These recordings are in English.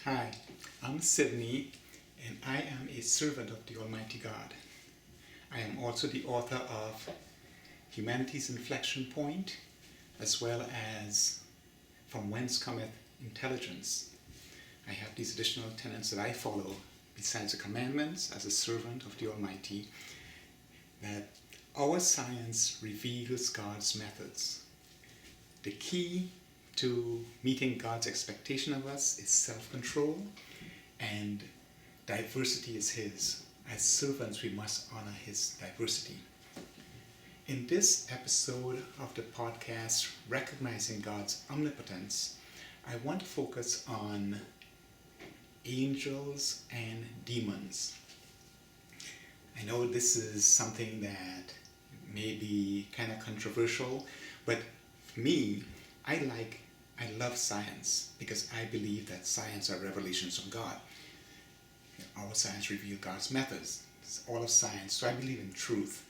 Hi, I'm Sydney, and I am a servant of the Almighty God. I am also the author of Humanity's Inflection Point, as well as From Whence Cometh Intelligence. I have these additional tenets that I follow, besides the commandments as a servant of the Almighty, that our science reveals God's methods. The key to meeting God's expectation of us is self-control, and diversity is His. As servants, we must honor His diversity. In this episode of the podcast, Recognizing God's Omnipotence, I want to focus on angels and demons. I know this is something that may be kind of controversial, but for me, I love science because I believe that science are revelations from God. Our science reveals God's methods. It's all of science, so I believe in truth.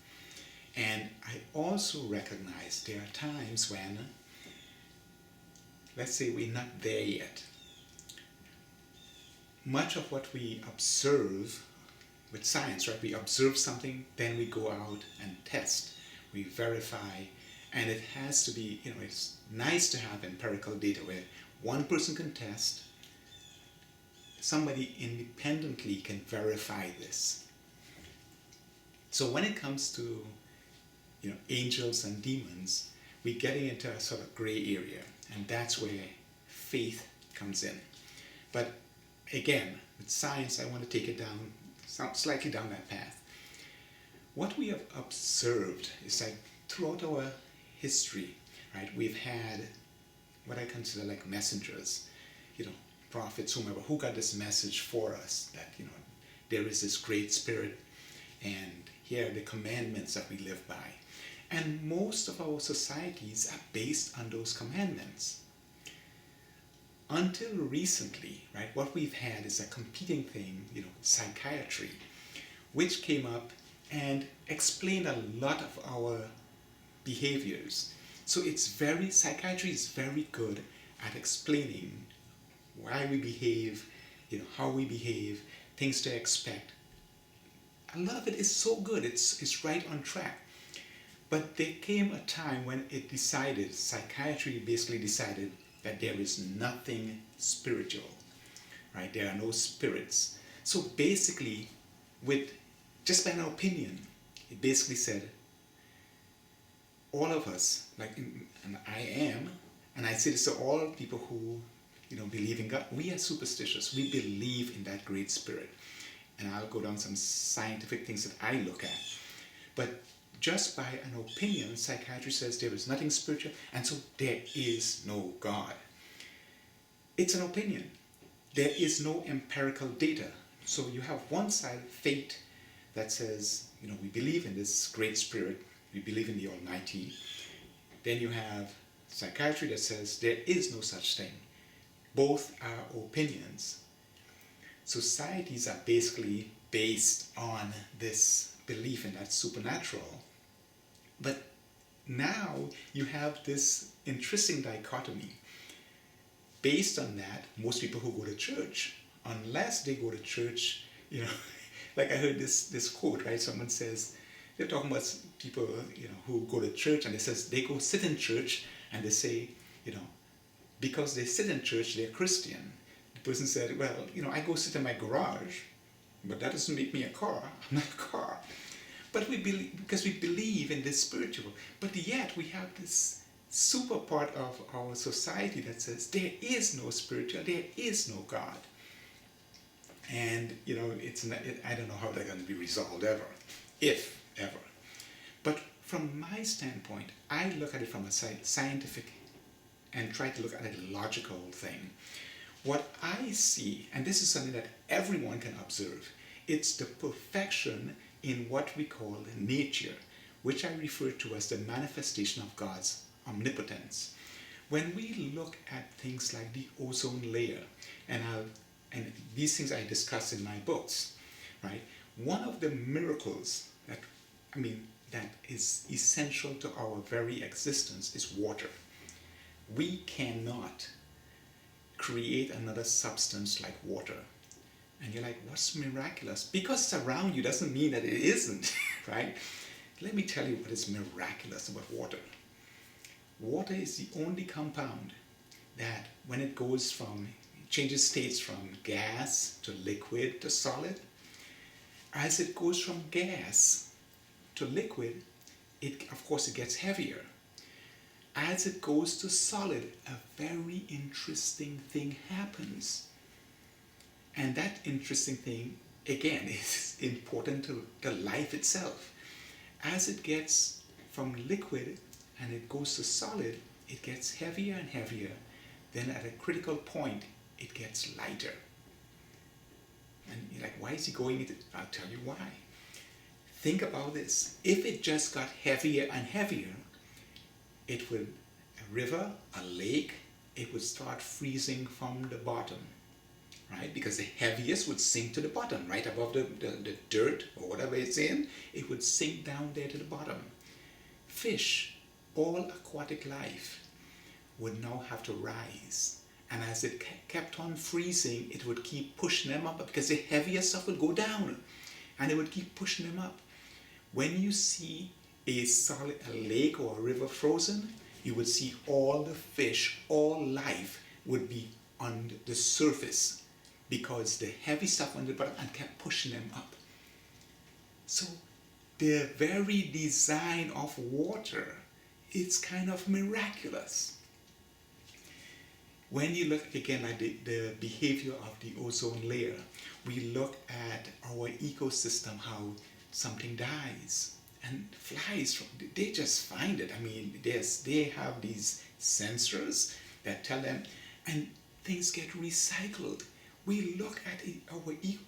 And I also recognize there are times when, let's say we're not there yet. Much of what we observe with science, right? We observe something, then we go out and test. We verify, and it has to be, it's nice to have empirical data where one person can test, somebody independently can verify this. So when it comes to, angels and demons, we're getting into a sort of gray area, and that's where faith comes in. But again, with science, I want to take it down, slightly down that path. What we have observed is like throughout our history, right? We've had what I consider like messengers, prophets, whomever, who got this message for us that, there is this great spirit, and here are the commandments that we live by. And most of our societies are based on those commandments. Until recently, right, what we've had is a competing thing, psychiatry, which came up and explained a lot of our behaviors. So psychiatry is very good at explaining why we behave, how we behave, things to expect. A lot of it is so good, it's right on track. But there came a time when psychiatry basically decided that there is nothing spiritual, right? There are no spirits. So basically, just by an opinion, it basically said, all of us, and I am, and I say this to all people who, believe in God, we are superstitious. We believe in that great spirit. And I'll go down some scientific things that I look at. But just by an opinion, psychiatry says there is nothing spiritual, and so there is no God. It's an opinion. There is no empirical data. So you have one side, fate, that says, we believe in this great spirit, we believe in the Almighty. Then you have psychiatry that says there is no such thing. Both are opinions. Societies are basically based on this belief in that supernatural. But now you have this interesting dichotomy. Based on that, most people who go to church, unless they go to church, like I heard this quote, right? Someone says, they're talking about people, who go to church, and it says they go sit in church, and they say, because they sit in church, they're Christian. The person said, well, I go sit in my garage, but that doesn't make me a car. I'm not a car. But we believe, because we believe in this spiritual, but yet we have this super part of our society that says there is no spiritual, there is no God. And, I don't know how they're going to be resolved ever, if ever. But from my standpoint, I look at it from a scientific and try to look at a logical thing. What I see, and this is something that everyone can observe, it's the perfection in what we call nature, which I refer to as the manifestation of God's omnipotence. When we look at things like the ozone layer, and these things I discuss in my books, right? One of the miracles that is essential to our very existence is water. We cannot create another substance like water. And you're like, what's miraculous? Because it's around you doesn't mean that it isn't, right? Let me tell you what is miraculous about water. Water is the only compound that when it changes states from gas to liquid to solid, as it goes from gas to liquid, of course it gets heavier. As it goes to solid, a very interesting thing happens. And that interesting thing, again, is important to the life itself. As it gets from liquid and it goes to solid, it gets heavier and heavier. Then at a critical point, it gets lighter. And you're like, why is he going into? I'll tell you why. Think about this. If it just got heavier and heavier, a river, a lake, it would start freezing from the bottom, right? Because the heaviest would sink to the bottom, right above the dirt or whatever it's in, it would sink down there to the bottom. Fish, all aquatic life, would now have to rise. And as it kept on freezing, it would keep pushing them up because the heavier stuff would go down and it would keep pushing them up. When you see a lake or a river frozen, you would see all the fish, all life would be on the surface because the heavy stuff went to the bottom and kept pushing them up. So the very design of water, it's kind of miraculous. When you look again at the behavior of the ozone layer, we look at our ecosystem, how something dies and flies, they just find it. I mean, they have these sensors that tell them, and things get recycled. We look at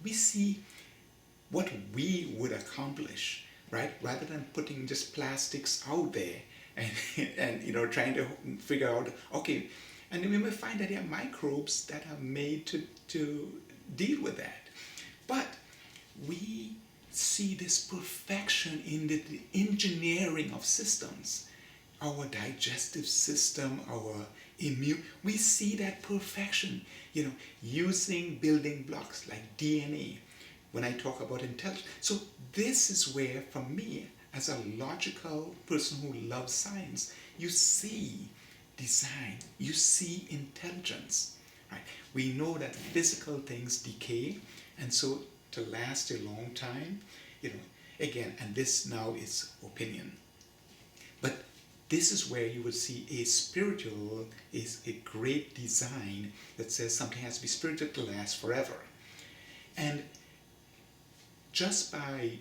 we see what we would accomplish, right? Rather than putting just plastics out there and trying to figure out, okay, and we may find that there are microbes that are made to deal with that. But we see this perfection in the engineering of systems. Our digestive system, our immune, we see that perfection, using building blocks like DNA. When I talk about intelligence. So this is where, for me, as a logical person who loves science, you see design, you see intelligence, right? We know that physical things decay, and so to last a long time, again, and this now is opinion, but this is where you would see a great design that says something has to be spiritual to last forever. And just by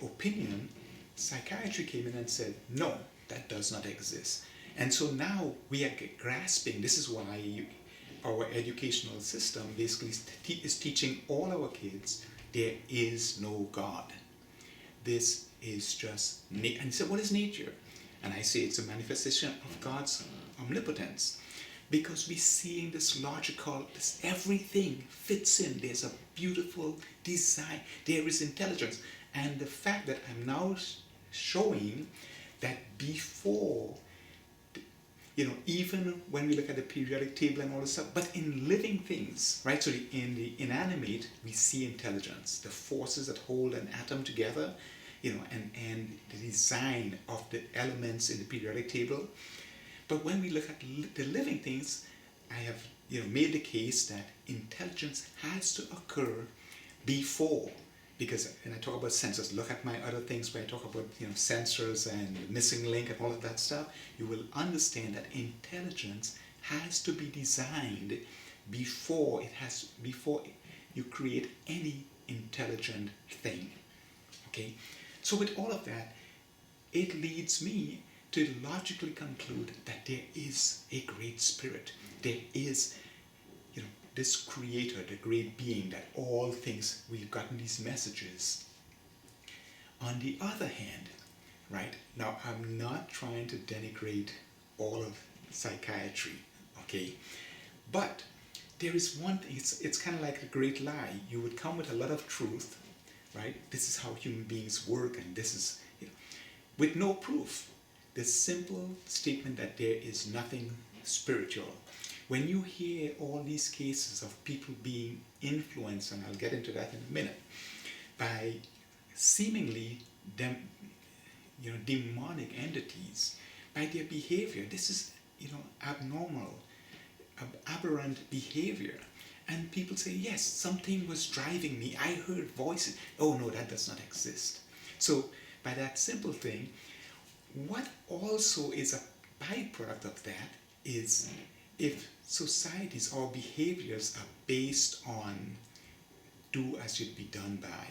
opinion, psychiatry came in and said, no, that does not exist. And so now we are grasping, this is why our educational system basically is teaching all our kids, there is no God. This is just, and he said, what is nature? And I say it's a manifestation of God's omnipotence. Because we see in this logical, everything fits in. There's a beautiful design. There is intelligence. And the fact that I'm now showing that before, even when we look at the periodic table and all this stuff, but in living things, right? So in the inanimate, we see intelligence, the forces that hold an atom together, and the design of the elements in the periodic table. But when we look at the living things, I have made the case that intelligence has to occur before, because when I talk about sensors, look at my other things where I talk about sensors and missing link and all of that stuff, you will understand that intelligence has to be designed before you create any intelligent thing. Okay, so with all of that, it leads me to logically conclude that there is a great spirit. There is, this creator, the great being that all things, we've gotten these messages. On the other hand, right, now I'm not trying to denigrate all of psychiatry, okay? But there is one thing, it's kind of like a great lie. You would come with a lot of truth, right? This is how human beings work, and this is, with no proof. The simple statement that there is nothing spiritual. when you hear all these cases of people being influenced, and I'll get into that in a minute, by seemingly demonic entities, by their behavior, this is abnormal, aberrant behavior. And people say, yes, something was driving me. I heard voices. Oh no, that does not exist. So by that simple thing, what also is a byproduct of that is, if societies or behaviors are based on do as should be done by,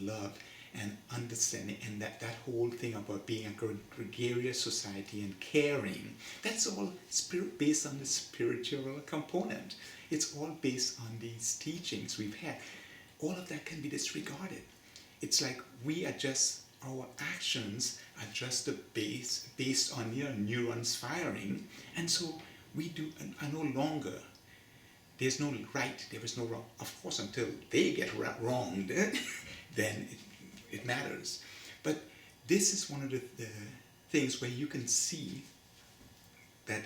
love and understanding, and that whole thing about being a gregarious society and caring, that's all based on the spiritual component. It's all based on these teachings we've had. All of that can be disregarded. It's like our actions are just the based on neurons firing, and so we are no longer, there's no right, there is no wrong. Of course, until they get wronged, then it matters. But this is one of the things where you can see that,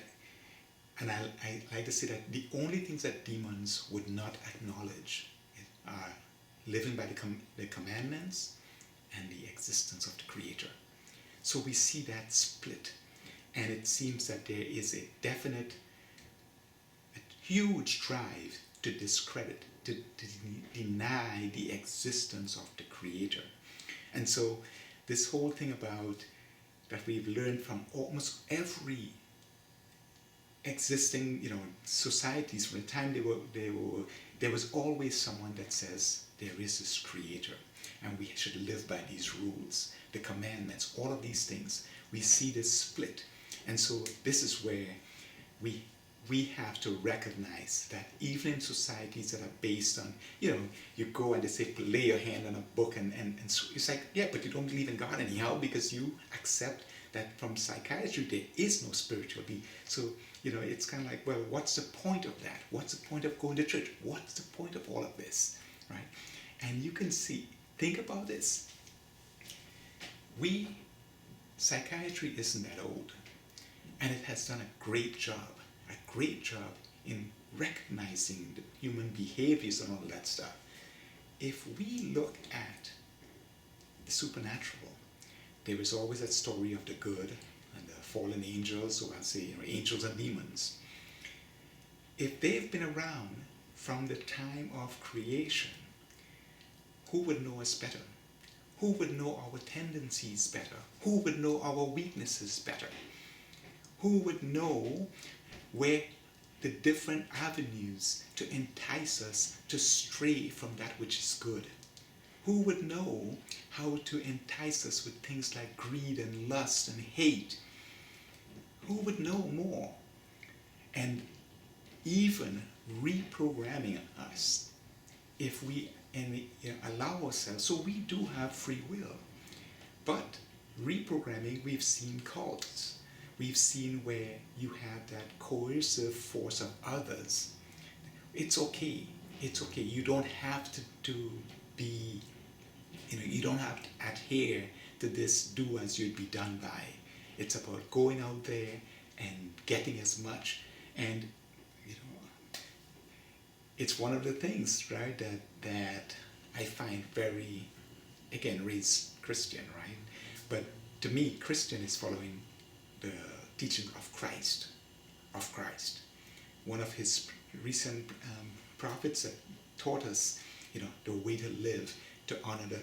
and I like to say that the only things that demons would not acknowledge are living by the commandments and the existence of the Creator. So we see that split, and it seems that there is a huge drive to discredit, to deny the existence of the Creator. And so this whole thing about that we've learned from almost every existing societies, from the time there was always someone that says there is this Creator and we should live by these rules, the commandments, all of these things. We see this split. And so this is where we have to recognize that even in societies that are based on, you go and they say, lay your hand on a book, and it's like, yeah, but you don't believe in God anyhow, because you accept that from psychiatry there is no spiritual being. So, it's kind of like, well, what's the point of that? What's the point of going to church? What's the point of all of this, right? And you can see, think about this. Psychiatry isn't that old, and it has done a great job in recognizing the human behaviors and all that stuff. If we look at the supernatural, there is always that story of the good and the fallen angels, so I'll say angels and demons. If they've been around from the time of creation, who would know us better? Who would know our tendencies better? Who would know our weaknesses better? Who would know where the different avenues to entice us to stray from that which is good? Who would know how to entice us with things like greed and lust and hate? Who would know more? And even reprogramming us, if we allow ourselves, so we do have free will, but reprogramming, we've seen cults. We've seen where you have that coercive force of others. It's okay. You don't have to be, you don't have to adhere to this do as you'd be done by. It's about going out there and getting as much. And, it's one of the things, right, that I find very, again, raised Christian, right? But to me, Christian is following the teaching of Christ. One of his recent prophets that taught us, the way to live, to honor the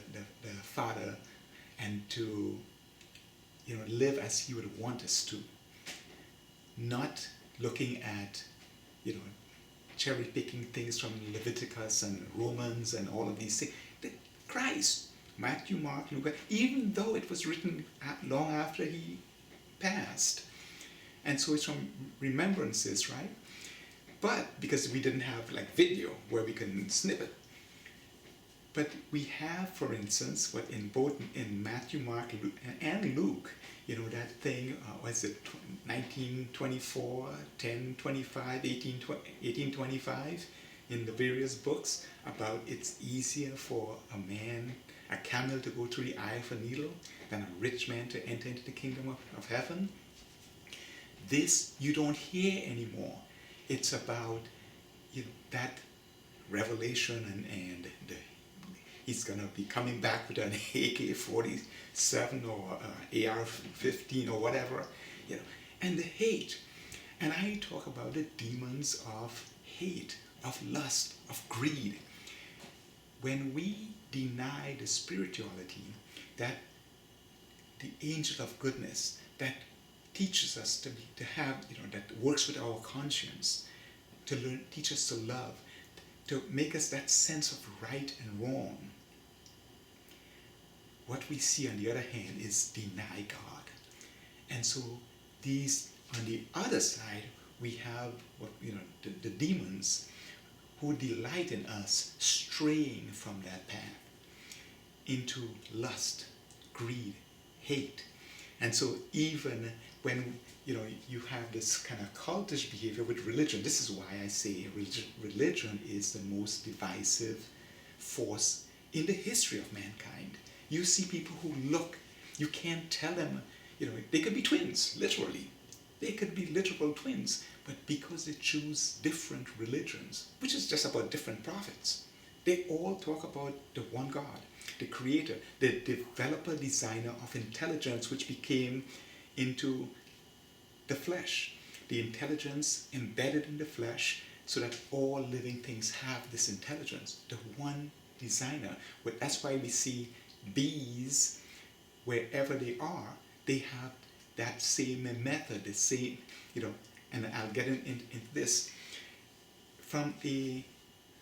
Father, and to, live as he would want us to. Not looking at, cherry picking things from Leviticus and Romans and all of these things. Christ, Matthew, Mark, Luke, even though it was written long after he passed. And so it's from remembrances, right? But because we didn't have like video where we can snip it. But we have, for instance, what in both in Matthew, Mark, Luke, and Luke, that thing, was it 1924, 1025, 1825, in the various books about it's easier for a camel to go through the eye of a needle than a rich man to enter into the kingdom of heaven. This you don't hear anymore. It's about, that revelation, and he's gonna be coming back with an AK-47 or AR-15 or whatever, and the hate. And I talk about the demons of hate, of lust, of greed. When we deny the spirituality, that the angel of goodness that teaches us to have, that works with our conscience, to learn, teach us to love, to make us that sense of right and wrong. What we see on the other hand is deny God. And so these, on the other side, we have the demons who delight in us straying from that path into lust, greed, hate. And so even when you have this kind of cultish behavior with religion, this is why I say religion is the most divisive force in the history of mankind. You see people who look, you can't tell them, they could be twins, literally. They could be literal twins, but because they choose different religions, which is just about different prophets, they all talk about the one God, the creator, the developer, designer of intelligence, which became into the flesh, the intelligence embedded in the flesh, so that all living things have this intelligence, the one designer. But that's why we see bees, wherever they are, they have that same method, the same, and I'll get into this. From a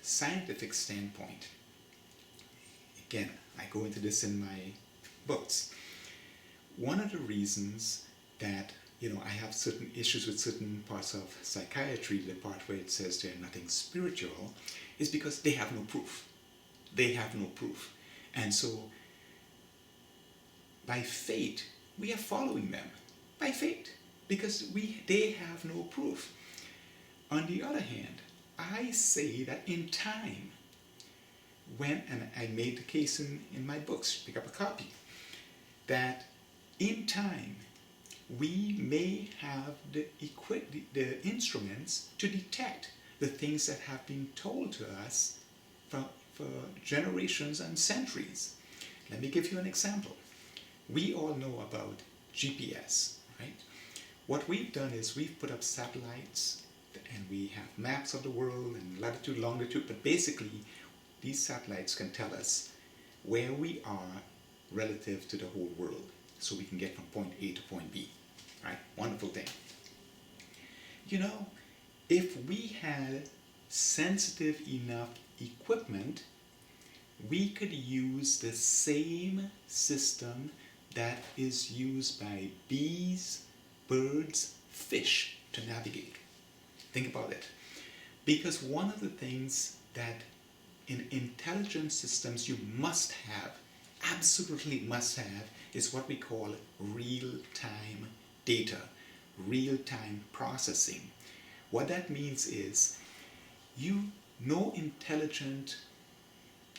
scientific standpoint, again, I go into this in my books. One of the reasons that, I have certain issues with certain parts of psychiatry, the part where it says they're nothing spiritual, is because they have no proof. They have no proof. And so, by faith, we are following them. By faith. Because they have no proof. On the other hand, I say that in time, and I made the case in my books, pick up a copy, that in time, we may have the instruments to detect the things that have been told to us for generations and centuries. Let me give you an example. We all know about GPS, right? What we've done is we've put up satellites, and we have maps of the world and latitude, longitude, but basically these satellites can tell us where we are relative to the whole world, so we can get from point A to point B, right? Wonderful thing. If we had sensitive enough equipment, we could use the same system that is used by bees, birds, fish to navigate. Think about it. Because one of the things that in intelligence systems you must have, absolutely must have, is what we call real-time data, real-time processing. What that means is no intelligent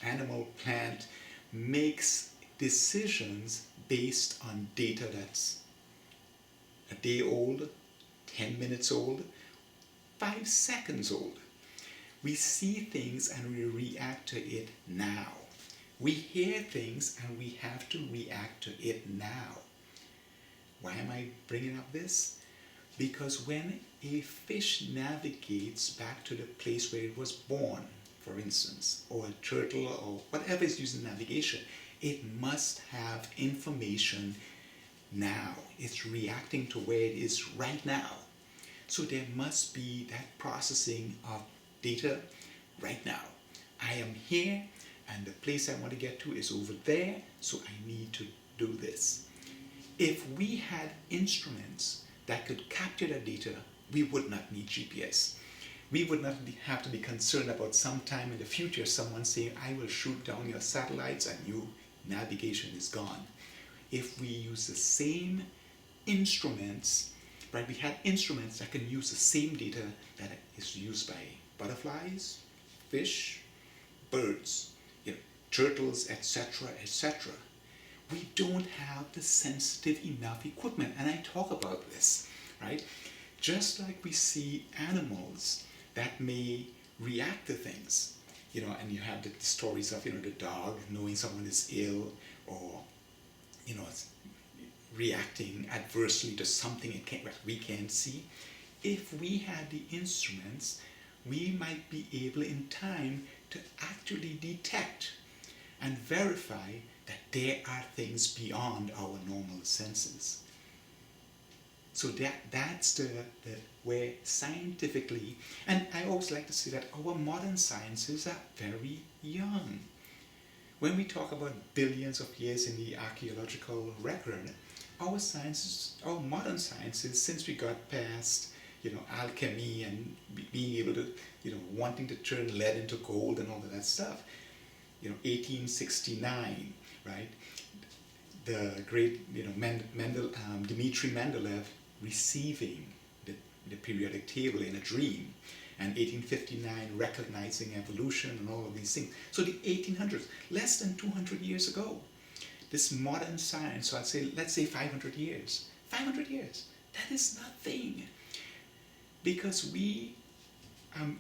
animal, plant makes decisions based on data that's a day old, 10 minutes old, 5 seconds old. We see things and we react to it now. We hear things and we have to react to it now. Why am I bringing up this? Because when a fish navigates back to the place where it was born, for instance, or a turtle or whatever is using navigation, it must have information now. It's reacting to where it is right now. So there must be that processing of data right now. I am here and the place I want to get to is over there, so I need to do this. If we had instruments that could capture that data, we would not need GPS. We would not have to be concerned about sometime in the future someone saying, I will shoot down your satellites and your navigation is gone. If we use the same instruments, right? We had instruments that can use the same data that is used by butterflies, fish, birds, turtles, etc., etc. We don't have the sensitive enough equipment, and I talk about this, right? Just like we see animals that may react to things, and you have the stories of, the dog knowing someone is ill, or, reacting adversely to something that we can't see. If we had the instruments, we might be able in time to actually detect and verify that there are things beyond our normal senses. So that's the where scientifically, and I always like to say that our modern sciences are very young. When we talk about billions of years in the archaeological record, our modern sciences, since we got past, alchemy and being able to, wanting to turn lead into gold and all of that stuff, 1869, right? The great, Dmitri Mendeleev receiving the periodic table in a dream, and 1859 recognizing evolution and all of these things. So the 1800s, less than 200 years ago, this modern science, so let's say 500 years, that is nothing. Because we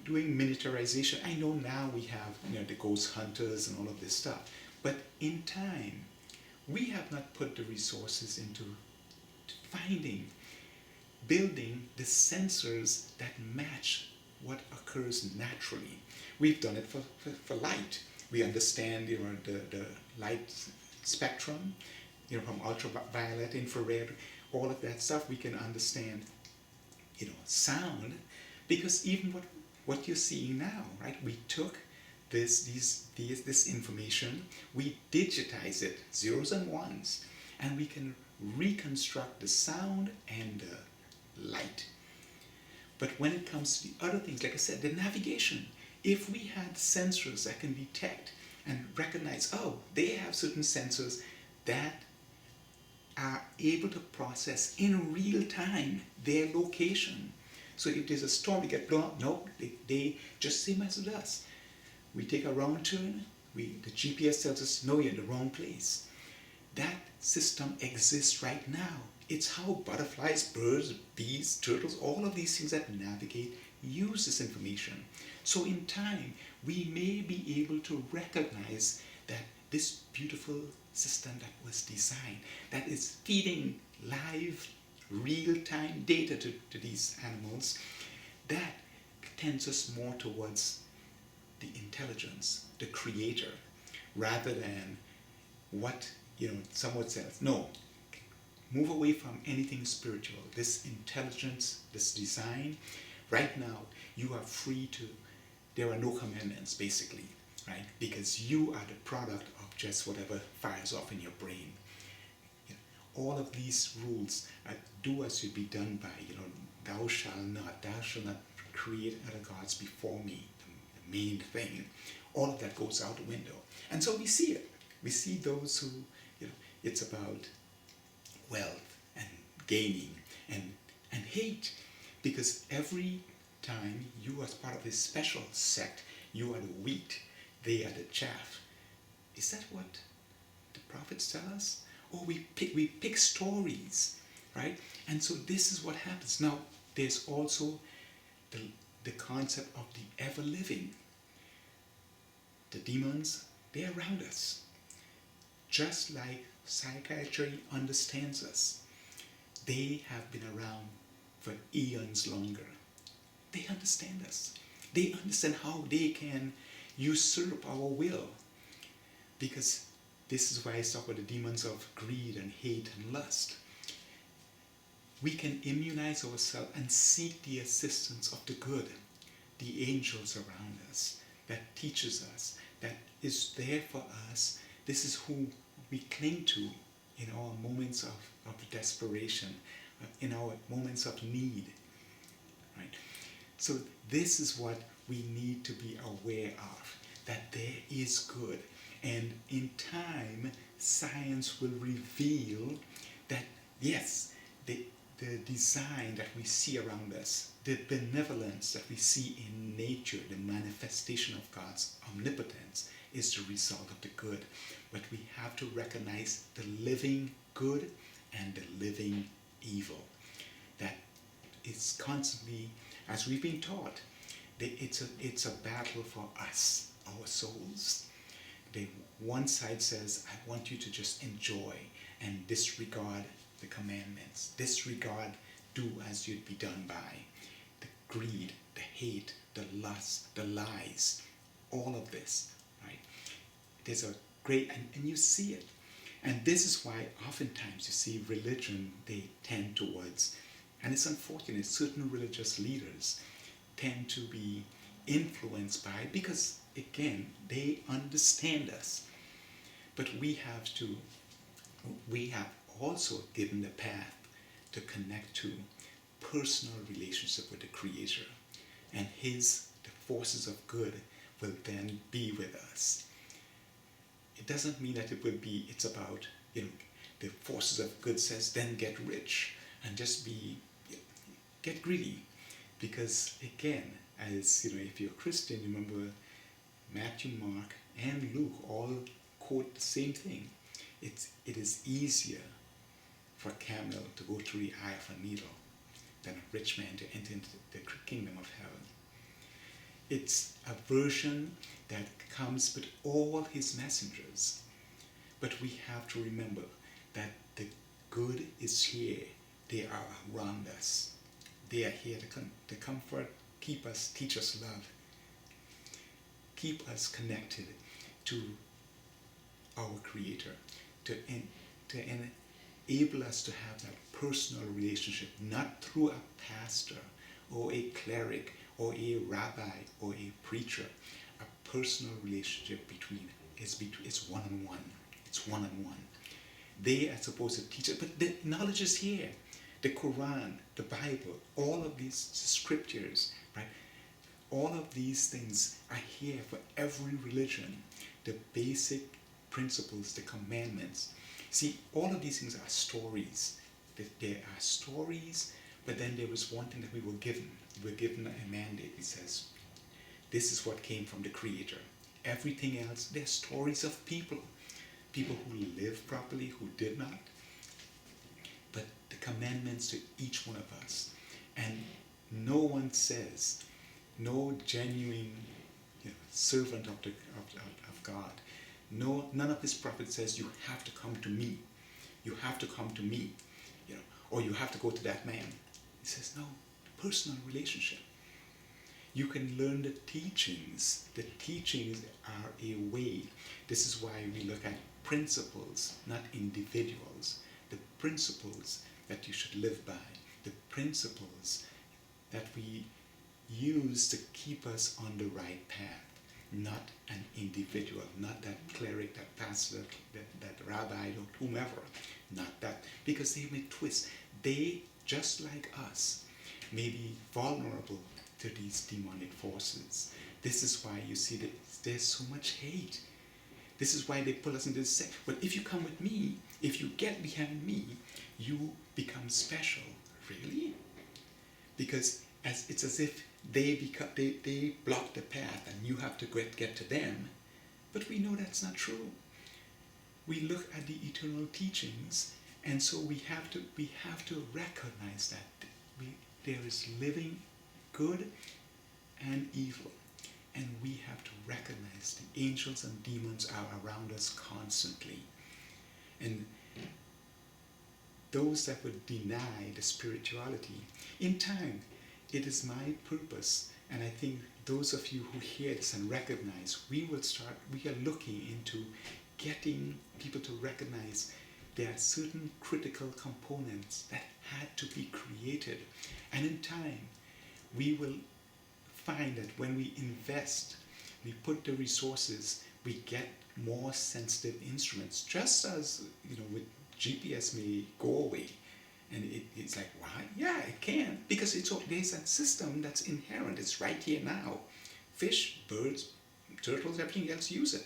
doing miniaturization. I know now we have, the ghost hunters and all of this stuff, but in time, we have not put the resources into building the sensors that match what occurs naturally. We've done it for light. We understand, the light spectrum, from ultraviolet, infrared, all of that stuff. We can understand, sound, because even what you're seeing now, right? We took this information, we digitize it, zeros and ones, and we can reconstruct the sound and the light. But when it comes to the other things, like I said, the navigation, if we had sensors that can detect and recognize, they have certain sensors that are able to process in real time their location. So if there's a storm, we get blown up. No, they just same as with us. We take a wrong turn, the GPS tells us, no, you're in the wrong place. That system exists right now. It's how butterflies, birds, bees, turtles, all of these things that navigate use this information. So in time, we may be able to recognize that this beautiful system that was designed, that is feeding live, real-time data to these animals, that tends us more towards the intelligence, the creator, rather than what, someone says. No, move away from anything spiritual. This intelligence, this design, right now, you are free to, there are no commandments, basically, right? Because you are the product of just whatever fires off in your brain. All of these rules do as should be done by, thou shalt not create other gods before me, the main thing. All of that goes out the window. And so we see it. We see those who, it's about wealth and gaining and hate. Because every time you are part of this special sect, you are the wheat, they are the chaff. Is that what the prophets tell us? Or we pick stories, right? And so this is what happens. Now, there's also the concept of the ever-living. The demons, they're around us. Just like psychiatry understands us. They have been around for eons longer. They understand us. They understand how they can usurp our will. Because this is why I talk about the demons of greed and hate and lust. We can immunize ourselves and seek the assistance of the good, the angels around us, that teaches us, that is there for us. This is who we cling to in our moments of desperation, in our moments of need. Right? So this is what we need to be aware of, that there is good. And in time, science will reveal that, yes, the design that we see around us, the benevolence that we see in nature, the manifestation of God's omnipotence, is the result of the good. But we have to recognize the living good and the living evil. That it's constantly, as we've been taught, it's a battle for us, our souls. One side says, I want you to just enjoy and disregard the commandments, disregard, do as you'd be done by. The greed, the hate, the lust, the lies, all of this, right? There's a great, and you see it. And this is why oftentimes you see religion, they tend towards, and it's unfortunate, certain religious leaders tend to be influenced by, because again, they understand us. But we have also given the path to connect to personal relationship with the Creator. And the forces of good will then be with us. It doesn't mean that it's about, the forces of good says, then get rich and just get greedy. Because again, as if you're a Christian, you remember Matthew, Mark, and Luke all quote the same thing. It is easier for a camel to go through the eye of a needle than a rich man to enter into the kingdom of heaven. It's a version that comes with all his messengers. But we have to remember that the good is here. They are around us. They are here to comfort, keep us, teach us love, keep us connected to our Creator, to enable us to have that personal relationship, not through a pastor or a cleric or a rabbi or a preacher. A personal relationship it's one-on-one. It's one-on-one. They are supposed to teach it, but the knowledge is here. The Quran, the Bible, all of these scriptures, right? All of these things are here for every religion. The basic principles, the commandments. See, all of these things are stories. There are stories, but then there was one thing that we were given. We were given a mandate. It says, this is what came from the Creator. Everything else, they're stories of people. People who lived properly, who did not. But the commandments to each one of us. And no one says, no genuine servant of God, none of his prophets says you have to come to me. You have to come to me, or you have to go to that man. He says, no, personal relationship. You can learn the teachings. The teachings are a way. This is why we look at principles, not individuals. The principles that you should live by. The principles that we use to keep us on the right path. Not an individual, not that cleric, that pastor, that rabbi, or whomever. Not that. Because they may twist. They, just like us, may be vulnerable to these demonic forces. This is why you see that there's so much hate. This is why they pull us into this sect. But if you come with me, if you get behind me, you become special. Really? Because it's as if they block the path and you have to get to them. But we know that's not true. We look at the eternal teachings, and so we have to recognize that there is living good and evil. And we have to recognize the angels and demons are around us constantly. And those that would deny the spirituality, in time, it is my purpose, and I think those of you who hear this and recognize, we are looking into getting people to recognize there are certain critical components that had to be created. And in time, we will find that when we invest, we put the resources, we get more sensitive instruments. Just as, with GPS may go away, and it's like, why? Yeah, it can, because there's that system that's inherent. It's right here now. Fish, birds, turtles, everything else use it.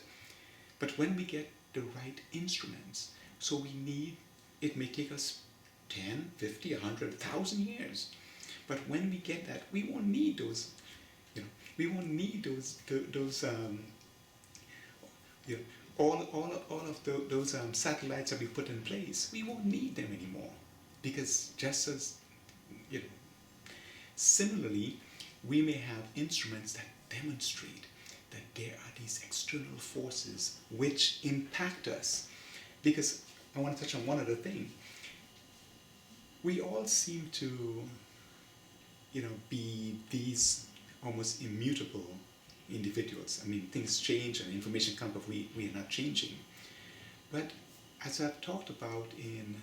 But when we get the right instruments, so it may take us 10, 50, 100, 1,000 years. But when we get that, we won't need those, all of those satellites that we put in place. We won't need them anymore. Because just as, similarly, we may have instruments that demonstrate that there are these external forces which impact us. Because I want to touch on one other thing. We all seem to, be these almost immutable individuals. I mean, things change and information comes, but we are not changing. But as I've talked about in,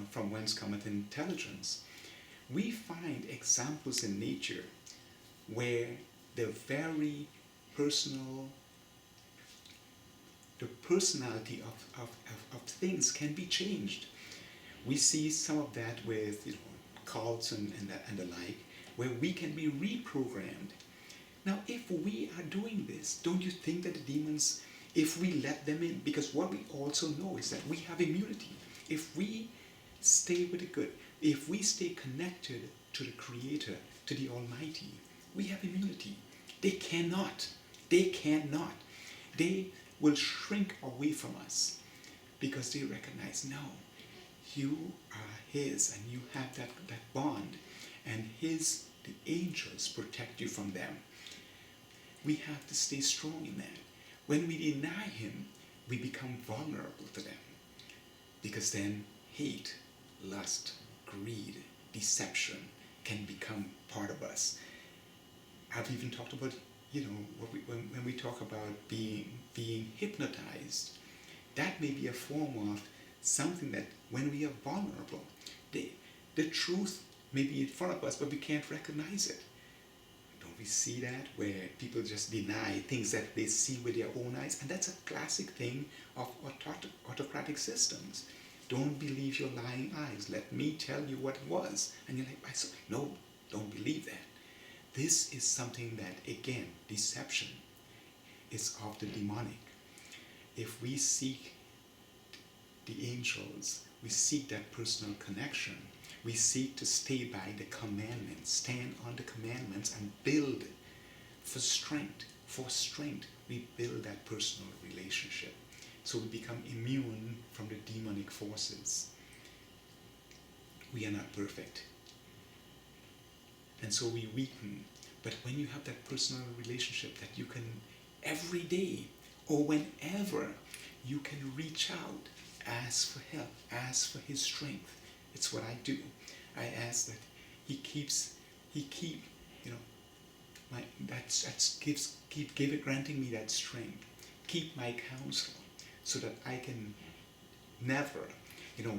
from whence cometh intelligence, we find examples in nature where the very the personality of things can be changed. We see some of that with cults and the like, where we can be reprogrammed. Now, if we are doing this, don't you think that the demons, if we let them in, because what we also know is that we have immunity. If we stay with the good, if we stay connected to the Creator, to the Almighty, we have immunity. They cannot. They will shrink away from us because they recognize, no, you are His and you have that bond, and the angels protect you from them. We have to stay strong in that. When we deny Him, we become vulnerable to them, because then hate, lust, greed, deception can become part of us. I've even talked about, when we talk about being hypnotized, that may be a form of something that when we are vulnerable, the truth may be in front of us, but we can't recognize it. Don't we see that, where people just deny things that they see with their own eyes? And that's a classic thing of autocratic systems. Don't believe your lying eyes. Let me tell you what it was. And you're like, no, don't believe that. This is something that, again, deception is of the demonic. If we seek the angels, we seek that personal connection, we seek to stay by the commandments, stand on the commandments, and build for strength. We build that personal relationship. So we become immune from the demonic forces. We are not perfect. And so we weaken. But when you have that personal relationship that you can, every day or whenever, you can reach out, ask for help, ask for His strength. It's what I do. I ask that He keep, granting me that strength. Keep my counsel, so that I can never,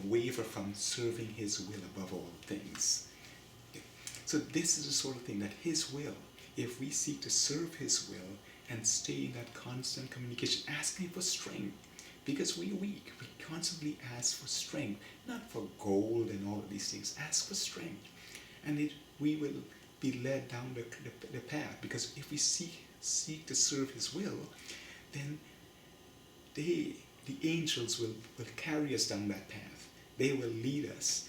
waver from serving His will above all things. So this is the sort of thing that His will, if we seek to serve His will and stay in that constant communication, asking for strength, because we're weak, we constantly ask for strength, not for gold and all of these things. Ask for strength, and we will be led down the path. Because if we seek to serve His will, then the angels will carry us down that path. They will lead us.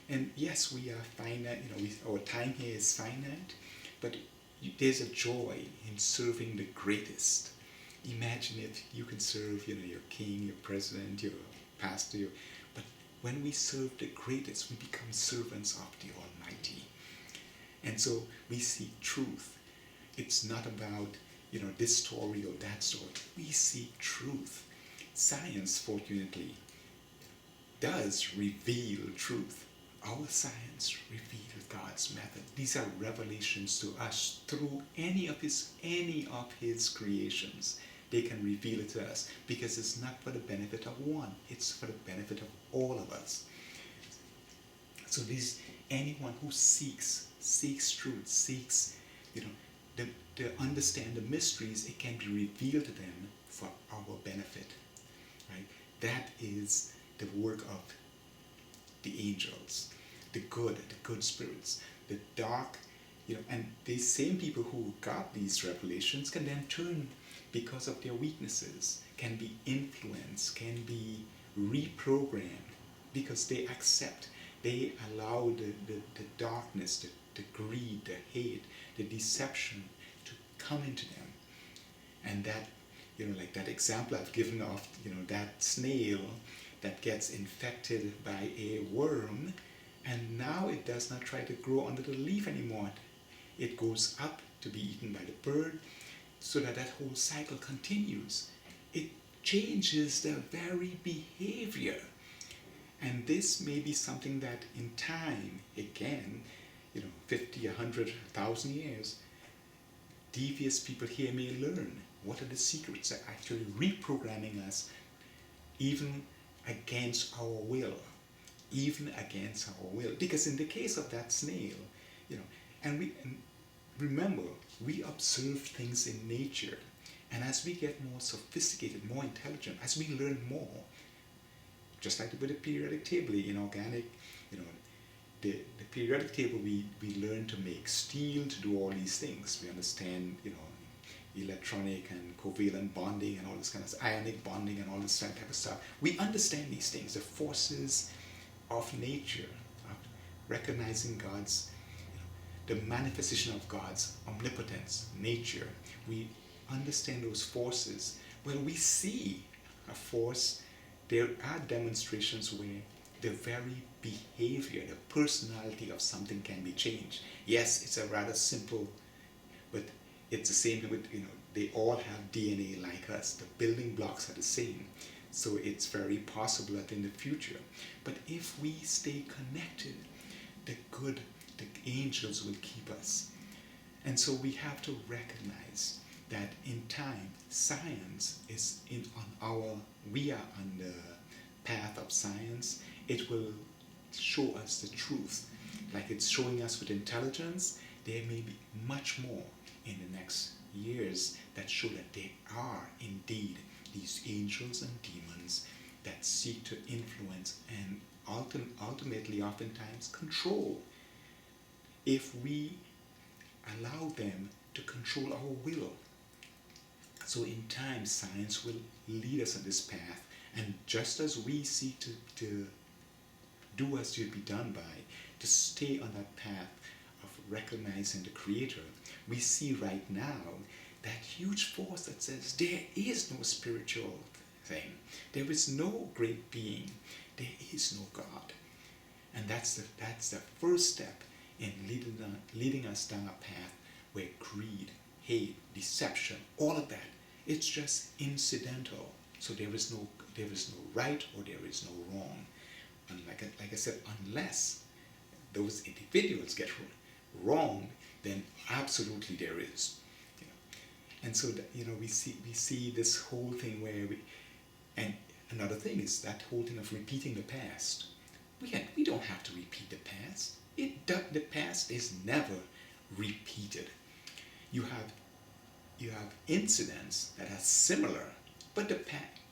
And yes, we are finite. Our time here is finite, but there's a joy in serving the greatest. Imagine if you can serve, your king, your president, your pastor. But when we serve the greatest, we become servants of the Almighty. And so we seek truth. It's not about, this story or that story. We seek truth. Science, fortunately, does reveal truth. Our science reveals God's method. These are revelations to us through any of his creations. They can reveal it to us, because it's not for the benefit of one, it's for the benefit of all of us. So anyone who seeks truth, seeks to understand the mysteries, it can be revealed to them for our benefit. Right? That is the work of the angels, the good spirits, the dark, and these same people who got these revelations can then turn, because of their weaknesses, can be influenced, can be reprogrammed, because they accept, they allow the darkness, the greed, the hate, the deception to come into them. And that, like that example I've given of, that snail that gets infected by a worm, and now it does not try to grow under the leaf anymore. it goes up to be eaten by the bird, so that that whole cycle continues. It changes the very behavior. And this may be something that in time, again, 50, 100, 1,000 years, devious people here may learn what are the secrets that actually reprogramming us even against our will. Even against our will. Because in the case of that snail, and remember, we observe things in nature. And as we get more sophisticated, more intelligent, as we learn more, just like with the periodic table in organic, the periodic table, we learn to make steel, to do all these things. We understand, electronic and covalent bonding and all this kind of stuff, ionic bonding and all this type of stuff. We understand these things, the forces of nature, of recognizing God's, the manifestation of God's omnipotence, nature. We understand those forces. When we see a force, there are demonstrations where the very behavior, the personality of something can be changed. Yes, it's a rather simple, but it's the same with, they all have DNA like us. The building blocks are the same. So it's very possible that in the future. But if we stay connected, the angels will keep us. And so we have to recognize that in time, science is we are on the path of science. It will show us the truth. Like it's showing us with intelligence, there may be much more in the next years that show that there are indeed these angels and demons that seek to influence and ultimately oftentimes control. If we allow them to control our will. So in time, science will lead us on this path, and just as we seek to do as should be done by, to stay on that path of recognizing the Creator, we see right now that huge force that says there is no spiritual thing, there is no great being, there is no God. And that's the first step in leading us down a path where greed, hate, deception, all of that, it's just incidental. So there is no right or there is no wrong. And like I said, unless those individuals get wrong, then absolutely there is. And so that, we see this whole thing where and another thing is that whole thing of repeating the past. We don't have to repeat the past. The past is never repeated. You have incidents that are similar, but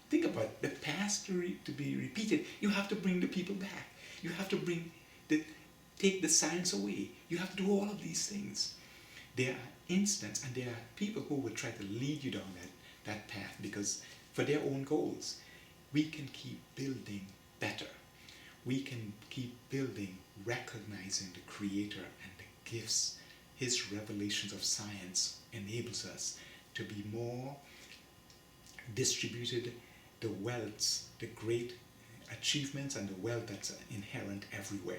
think about it, the past to be repeated. You have to bring the people back. You have to take the science away. You have to do all of these things. There are incidents and there are people who will try to lead you down that path because for their own goals. We can keep building better. We can keep building, recognizing the Creator and the gifts. His revelations of science enables us to be more distributed, the wealths, the great achievements and the wealth that's inherent everywhere.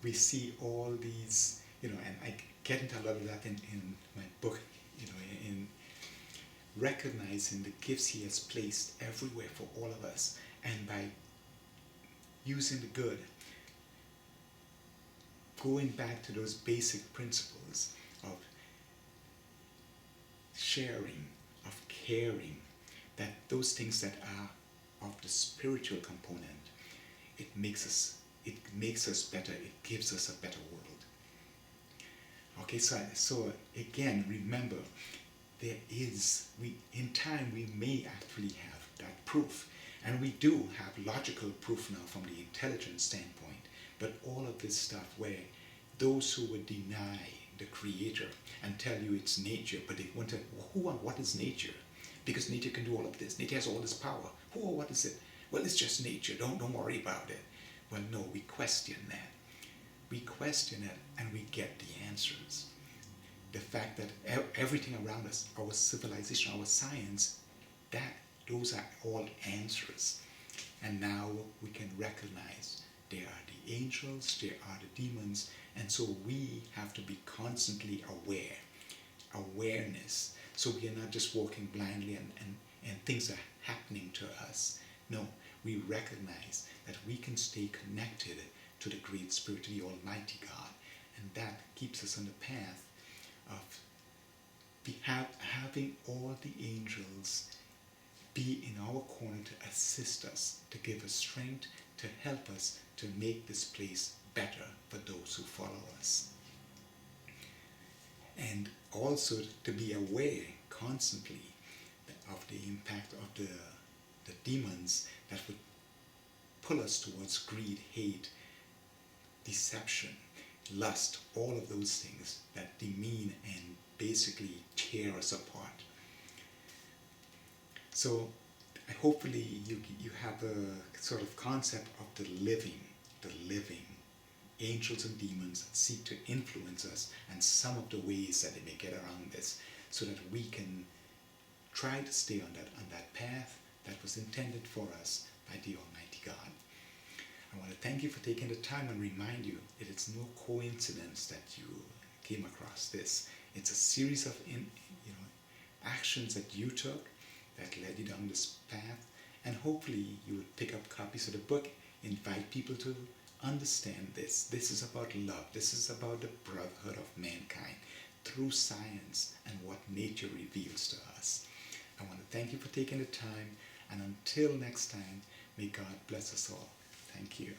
We see all these, and I get into a lot of that in my book, in recognizing the gifts He has placed everywhere for all of us, and by using the good, going back to those basic principles of sharing, of caring, that those things that are of the spiritual component, it makes us better, it gives us a better world. Okay, so again, remember, in time we may actually have that proof, and we do have logical proof now from the intelligence standpoint, but all of this stuff where those who would deny the Creator and tell you it's nature, but they want to, what is nature? Because nature can do all of this. Nature has all this power. Oh, what is it? Well, it's just nature. Don't worry about it. Well, no, we question that. We question it and we get the answers. The fact that everything around us, our civilization, our science, those are all answers. And now we can recognize there are the angels, there are the demons, and so we have to be constantly aware, awareness, so we are not just walking blindly and things are happening to us. No, we recognize that we can stay connected to the Great Spirit, to the Almighty God, and that keeps us on the path of having all the angels be in our corner to assist us, to give us strength, to help us to make this place better for those who follow us. And also to be aware constantly of the impact of the demons that would pull us towards greed, hate, deception, lust, all of those things that demean and basically tear us apart. So hopefully you have a sort of concept of the living angels and demons that seek to influence us, and some of the ways that they may get around this, so that we can try to stay on that path that was intended for us by the Almighty God. I want to thank you for taking the time and remind you that it's no coincidence that you came across this. It's a series of actions that you took that led you down this path, and hopefully you would pick up copies of the book, invite people to understand this. This is about love. This is about the brotherhood of mankind through science and what nature reveals to us. I want to thank you for taking the time, and until next time, may God bless us all. Thank you.